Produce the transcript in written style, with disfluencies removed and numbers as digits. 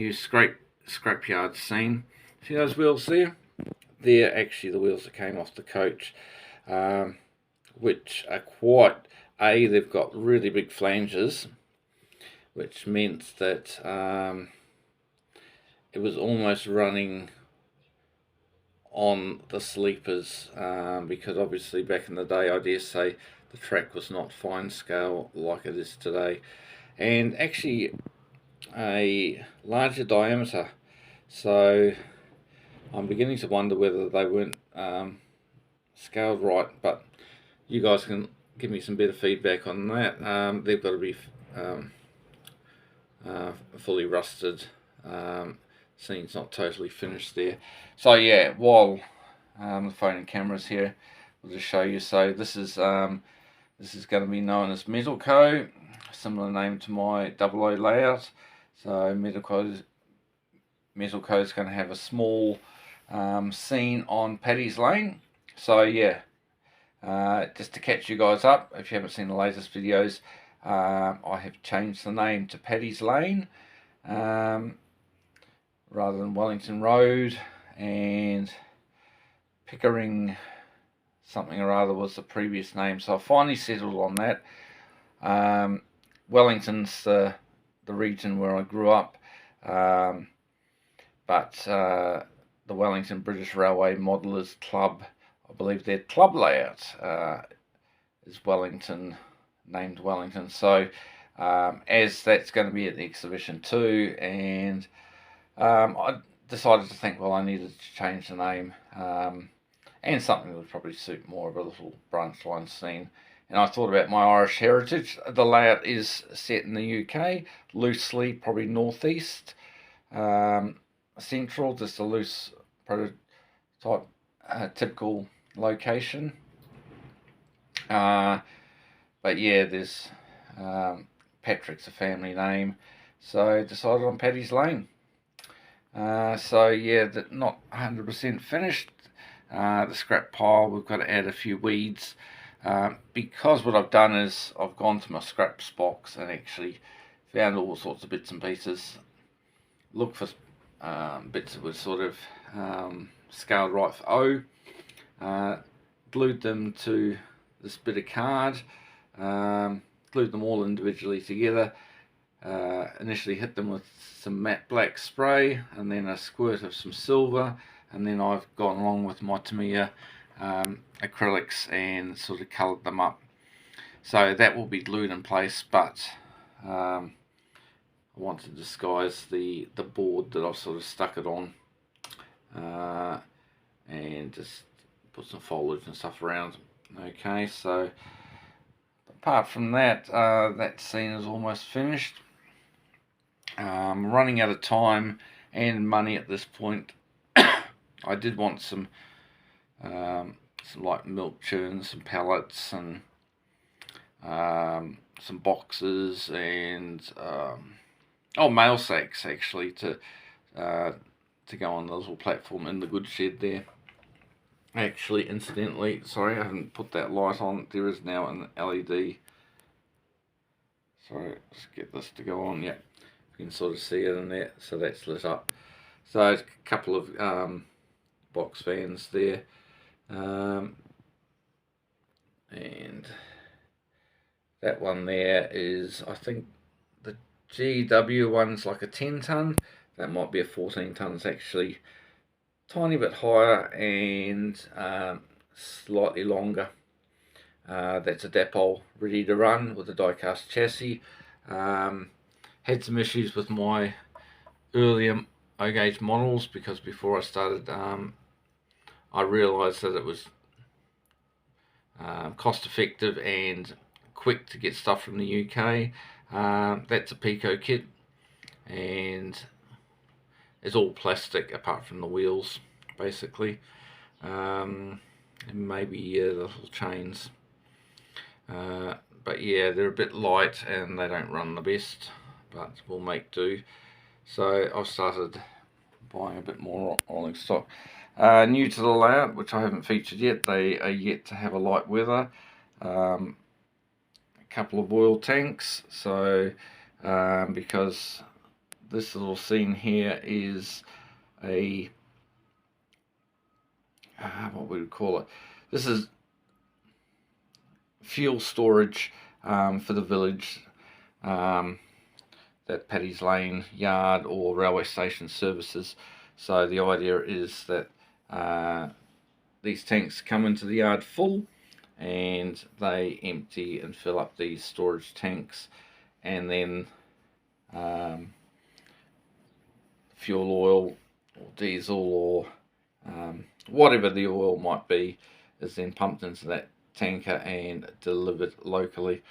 new scrapyard scene. See those wheels there? They're actually the wheels that came off the coach, which are quite, they've got really big flanges, which meant that it was almost running on the sleepers, because obviously back in the day, I dare say, the track was not fine scale like it is today, and actually a larger diameter. So I'm beginning to wonder whether they weren't scaled right, but you guys can give me some better feedback on that. They've got to be fully rusted. Scene's not totally finished there. So yeah, while the phone and camera's here, we'll just show you. So this is going to be known as Metal Co, similar name to my double O layout. So Metal Co is going to have a small scene on Paddy's Lane. So yeah, just to catch you guys up, if you haven't seen the latest videos, I have changed the name to Paddy's Lane rather than Wellington Road, and Pickering something or other was the previous name. So I finally settled on that. Wellington's the region where I grew up, but the Wellington British Railway Modelers Club, I believe their club layout is Wellington, named Wellington. So as that's going to be at the exhibition too, and I decided to think, well, I needed to change the name, and something that would probably suit more of a little branch line scene. And I thought about my Irish heritage. The layout is set in the UK, loosely, probably northeast, central, just a loose prototype, typical location. But yeah, there's Patrick's a family name, so I decided on Paddy's Lane. So yeah, not 100% finished. The scrap pile, we've got to add a few weeds, because what I've done is I've gone to my scraps box and actually found all sorts of bits and pieces. Look for bits that were sort of scaled right for O, glued them to this bit of card, glued them all individually together. Initially hit them with some matte black spray and then a squirt of some silver, and then I've gone along with my Tamiya acrylics and sort of coloured them up. So that will be glued in place, but I want to disguise the board that I've sort of stuck it on, and just put some foliage and stuff around. Okay, so apart from that, that scene is almost finished. Running out of time and money at this point. I did want some like milk churns, some pallets, and some boxes, and mail sacks actually to go on the little platform in the goods shed there. Actually, incidentally, sorry, I haven't put that light on. There is now an LED. Sorry, let's get this to go on. Yeah, you can sort of see it in there. So that's lit up. So a couple of box fans there, and that one there is, I think the GW one's like a 10 ton. That might be a 14 ton. It's actually tiny bit higher and slightly longer. That's a Dapol ready to run with a die-cast chassis. Had some issues with my earlier O-gauge models, because before I started, I realised that it was cost effective and quick to get stuff from the UK. That's a Pico kit, and it's all plastic apart from the wheels, basically, and maybe the little chains. But yeah, they're a bit light and they don't run the best, but we'll make do. So I've started buying a bit more rolling stock. New to the layout, which I haven't featured yet, they are yet to have a light weather. A couple of oil tanks, so because this little scene here is a what we would call it. This is fuel storage for the village that Paddy's Lane yard or railway station services. So the idea is that these tanks come into the yard full, and they empty and fill up these storage tanks, and then fuel oil or diesel or whatever the oil might be is then pumped into that tanker and delivered locally.